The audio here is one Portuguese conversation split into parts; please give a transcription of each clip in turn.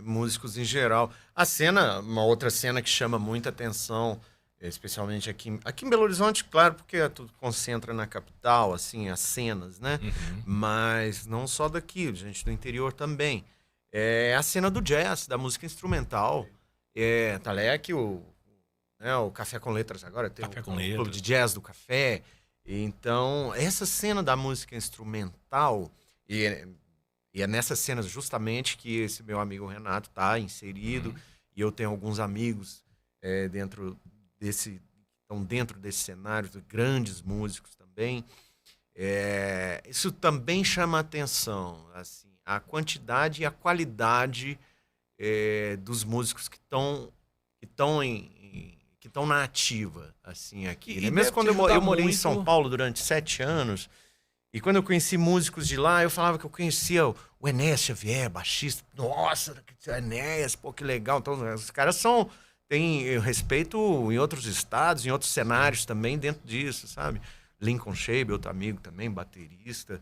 músicos em geral. A cena, uma outra cena que chama muita atenção, especialmente aqui em Belo Horizonte, claro, porque tudo concentra na capital, assim, as cenas, né? Uhum. Mas não só daqui, gente do interior também. É a cena do jazz, da música instrumental. Tá lá que o Café com Letras agora tem Café com o Clube de letras. Jazz do Café. Então, essa cena da música instrumental, e, e é nessa cena justamente que esse meu amigo Renato está inserido, Uhum. e eu tenho alguns amigos dentro estão dentro desse cenário, de grandes músicos também. Isso também chama atenção, assim, a quantidade e a qualidade dos músicos que estão na ativa, assim, aqui, né? E Mesmo deve te quando ajudar eu morei em São muito. Paulo durante 7 anos, e quando eu conheci músicos de lá, eu falava que eu conhecia o Enéas Xavier, baixista. Nossa, Enéas, pô, que legal. Então, os caras têm respeito em outros estados, em outros Sim. cenários também dentro disso, sabe? Lincoln Shabe, outro amigo também, baterista.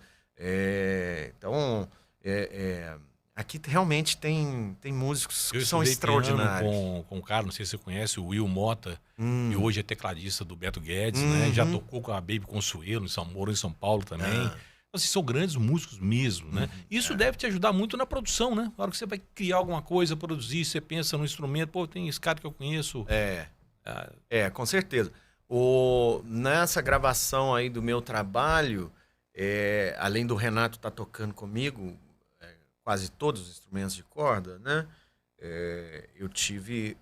Então, é, é, aqui realmente tem músicos Eu que são estudei piano extraordinários. com um cara, não sei se você conhece, o Will Mota, que Hum, hoje é tecladista do Beto Guedes, né? Já uhum, tocou com a Baby Consuelo, morou em São Paulo também. ah, Então, assim, são grandes músicos mesmo, né? uhum, Isso deve te ajudar muito na produção, né? Na hora que você vai criar alguma coisa, produzir, você pensa no instrumento, pô, tem esse cara que eu conheço. é. Ah, Com certeza. Nessa gravação aí do meu trabalho, além do Renato estar tocando comigo, quase todos os instrumentos de corda, né? Eu tive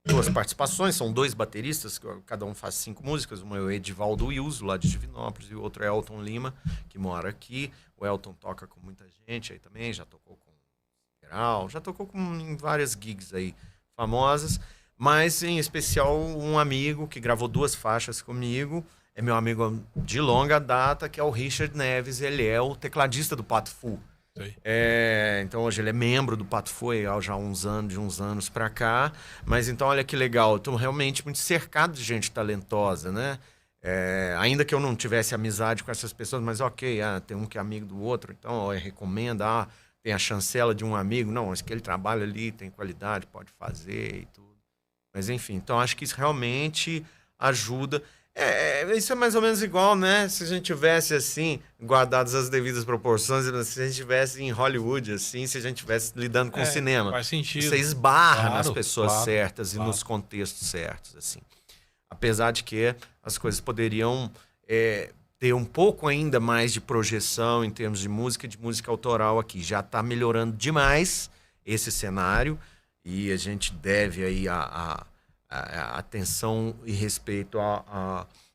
duas participações, são dois bateristas, cada um faz 5 músicas. Uma é o Edivaldo Wilson, lá de Divinópolis, e o outro é Elton Lima, que mora aqui. O Elton toca com muita gente aí também, já tocou com geral, já tocou em várias gigs aí famosas, mas em especial um amigo que gravou 2 faixas comigo, é meu amigo de longa data, que é o Richard Neves. Ele é o tecladista do Pato Fu. sei. Então hoje ele é membro do Pato Fu há já de uns anos pra cá. Mas então olha que legal, estou realmente muito cercado de gente talentosa, né? Ainda que eu não tivesse amizade com essas pessoas, mas ok, tem um que é amigo do outro, então recomenda, tem a chancela de um amigo, não, acho que ele trabalha ali, tem qualidade, pode fazer e tudo. Mas enfim, então acho que isso realmente ajuda. Isso é mais ou menos igual, né? Se a gente tivesse assim, guardadas as devidas proporções, se a gente tivesse em Hollywood, assim, se a gente tivesse lidando com o cinema. Faz Você sentido. esbarra nas Claro, pessoas claro, certas e claro. nos contextos certos, assim. Apesar de que as coisas poderiam ter um pouco ainda mais de projeção em termos de música autoral aqui. Já está melhorando demais esse cenário e a gente deve aí a atenção e respeito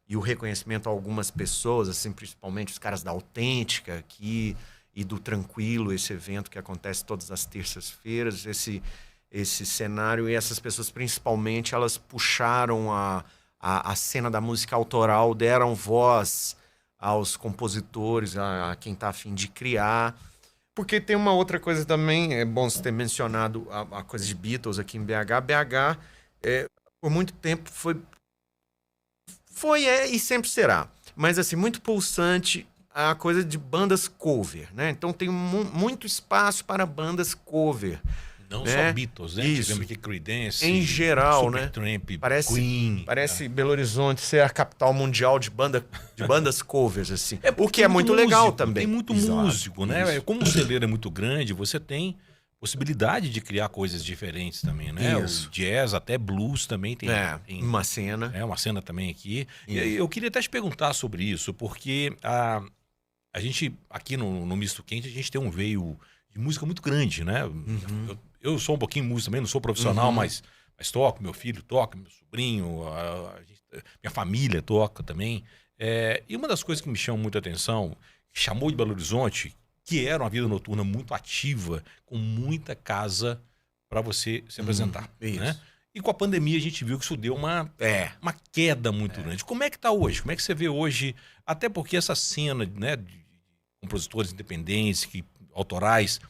e o reconhecimento a algumas pessoas, assim, principalmente os caras da Autêntica aqui e do Tranquilo, esse evento que acontece todas as terças-feiras, esse cenário e essas pessoas principalmente, elas puxaram a cena da música autoral, deram voz aos compositores, a quem está a fim de criar. Porque tem uma outra coisa também, é bom você ter mencionado a coisa de Beatles aqui em BH. BH, por muito tempo, e sempre será. Mas, assim, muito pulsante a coisa de bandas cover, né? Então tem muito espaço para bandas cover, Não só né? Beatles, né? Tivemos Isso. aqui Em Creedence, geral, né? Supertramp, Parece, Queen. parece Belo Horizonte ser a capital mundial de bandas covers, assim. É O porque que é muito legal tem também. muito Exato, músico, né? isso. Como o celeiro é muito grande, você tem possibilidade de criar coisas diferentes também, né? O Isso. jazz, até blues também Uma cena. uma cena também aqui. E Isso. eu queria até te perguntar sobre isso, porque a gente, aqui no Misto Quente, a gente tem um veio de música muito grande, né? Uhum. Eu sou um pouquinho músico também, não sou profissional, Uhum. mas toco, meu filho toca, meu sobrinho, minha família toca também. E uma das coisas que me chama muita atenção, que chamou de Belo Horizonte, que era uma vida noturna muito ativa, com muita casa para você se apresentar, né? Isso. E com a pandemia a gente viu que isso deu É. uma queda muito grande. Como é que tá hoje? Como é que você vê hoje? Até porque essa cena, né, de compositores independentes, autorais,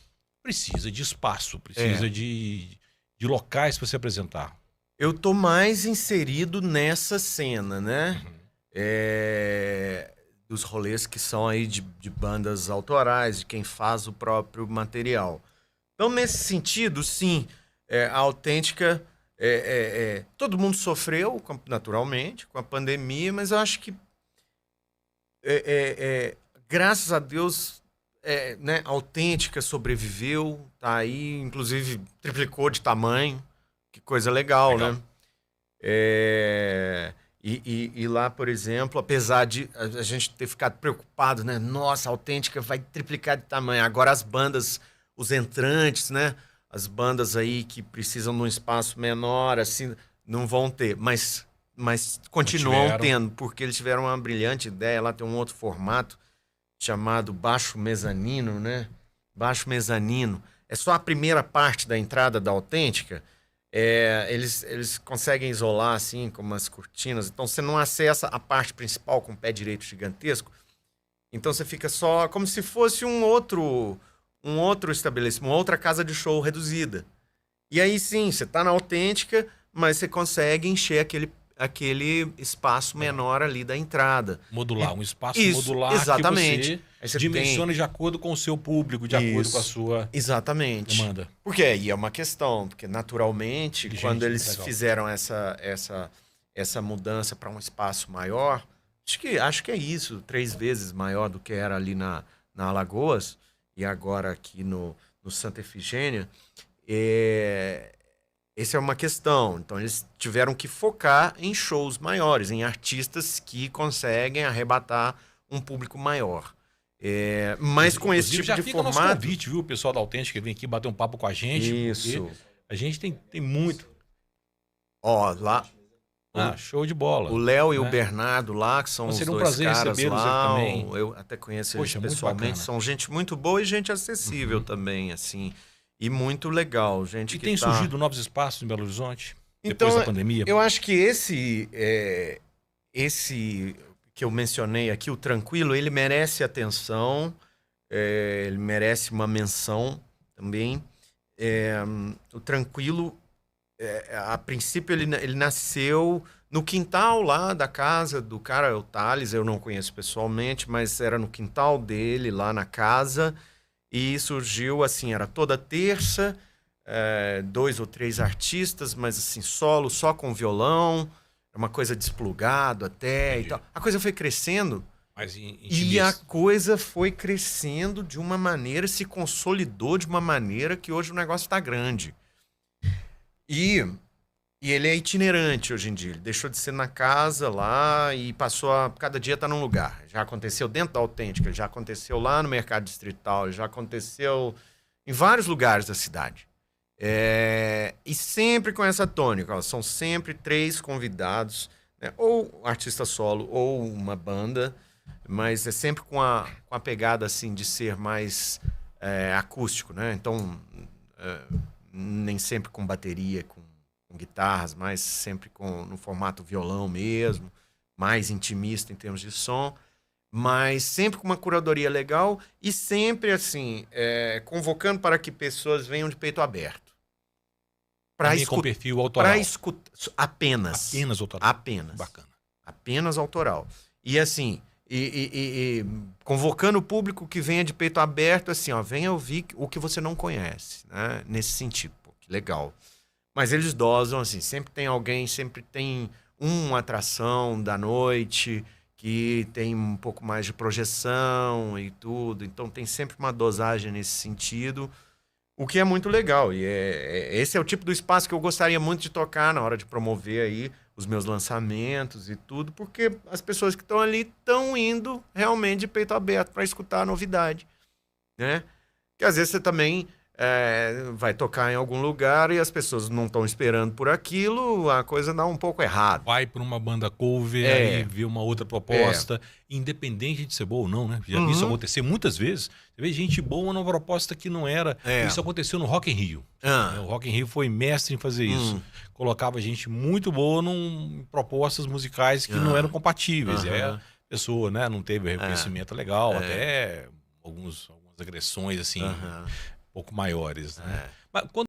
precisa de espaço, É. precisa de locais para se apresentar. Eu tô mais inserido nessa cena, né? Uhum. Dos rolês que são aí de bandas autorais, de quem faz o próprio material. Então, nesse sentido, sim, a Autêntica, todo mundo sofreu, naturalmente, com a pandemia, mas eu acho que, graças a Deus, né, a Autêntica sobreviveu, tá aí, inclusive triplicou de tamanho, que coisa legal, Legal. né? E lá, por exemplo, apesar de a gente ter ficado preocupado, né? Nossa, a Autêntica vai triplicar de tamanho. Agora as bandas, os entrantes, né? As bandas aí que precisam de um espaço menor, assim, não vão ter. Mas continuam tendo, porque eles tiveram uma brilhante ideia. Lá tem um outro formato chamado baixo mezanino, né? Baixo mezanino. É só a primeira parte da entrada da Autêntica. Eles conseguem isolar assim com umas cortinas, então você não acessa a parte principal com o pé direito gigantesco, então você fica só como se fosse um outro estabelecimento, uma outra casa de show reduzida. E aí sim, você tá na Autêntica, mas você consegue encher aquele espaço menor ali da entrada. Modular, um espaço Isso, modular exatamente. que Aí você dimensiona de acordo com o seu público, de acordo com a sua exatamente. demanda. Porque aí é uma questão, porque naturalmente, quando eles fizeram essa mudança para um espaço maior, acho que é isso, 3 vezes maior do que era ali na Alagoas, e agora aqui no Santa Efigênia, essa é uma questão. Então eles tiveram que focar em shows maiores, em artistas que conseguem arrebatar um público maior. Mas com esse tipo já de fica formato... nosso convite, viu? O pessoal da Autêntica que vem aqui bater um papo com a gente. Isso. A gente tem muito. Ó, lá... show de bola. O Léo e o Bernardo lá, que são os dois caras lá. Também. Eu até conheço eles pessoalmente. São gente muito boa e gente acessível também, assim. E muito legal, gente. E tem surgido novos espaços em Belo Horizonte então, depois da pandemia? Eu acho que esse que eu mencionei aqui, o Tranquilo, ele merece atenção, ele merece uma menção também. O Tranquilo, a princípio, ele nasceu no quintal lá da casa do cara, o Thales, eu não conheço pessoalmente, mas era no quintal dele, lá na casa. E surgiu assim, era toda terça, 2 ou 3 artistas, mas assim, solo, só com violão, uma coisa desplugado até e tal. A coisa foi crescendo e a coisa foi crescendo de uma maneira, se consolidou de uma maneira que hoje o negócio está grande. E ele é itinerante hoje em dia. Ele deixou de ser na casa lá e passou a cada dia estar num lugar. Já aconteceu dentro da Autêntica, já aconteceu lá no Mercado Distrital, já aconteceu em vários lugares da cidade. E sempre com essa tônica. Ó, são sempre 3 convidados, né? Ou artista solo ou uma banda, mas é sempre com a pegada assim, de ser mais acústico, né? Então, nem sempre com bateria, com guitarras, mas sempre no formato violão mesmo, mais intimista em termos de som, mas sempre com uma curadoria legal e sempre assim, convocando para que pessoas venham de peito aberto. Com perfil autoral. Apenas autoral. Apenas. Bacana. Apenas autoral. E assim, convocando o público que venha de peito aberto, assim, ó, venha ouvir o que você não conhece, né? Nesse sentido. Pô, que legal. Mas eles dosam, assim, sempre tem alguém, sempre tem uma atração da noite que tem um pouco mais de projeção e tudo. Então tem sempre uma dosagem nesse sentido, o que é muito legal. E esse é o tipo do espaço que eu gostaria muito de tocar na hora de promover aí os meus lançamentos e tudo, porque as pessoas que estão ali estão indo realmente de peito aberto para escutar a novidade, né? Que às vezes você também... vai tocar em algum lugar e as pessoas não estão esperando por aquilo, a coisa dá um pouco errado. Vai para uma banda cover, aí vê uma outra proposta, independente de ser boa ou não, né? Já vi isso acontecer muitas vezes. Você vê gente boa numa proposta que não era. Isso aconteceu no Rock in Rio. O Rock in Rio foi mestre em fazer isso. Colocava gente muito boa em propostas musicais que não eram compatíveis. E aí a pessoa, né, não teve reconhecimento legal, até algumas agressões assim. Um pouco maiores, né? Mas quando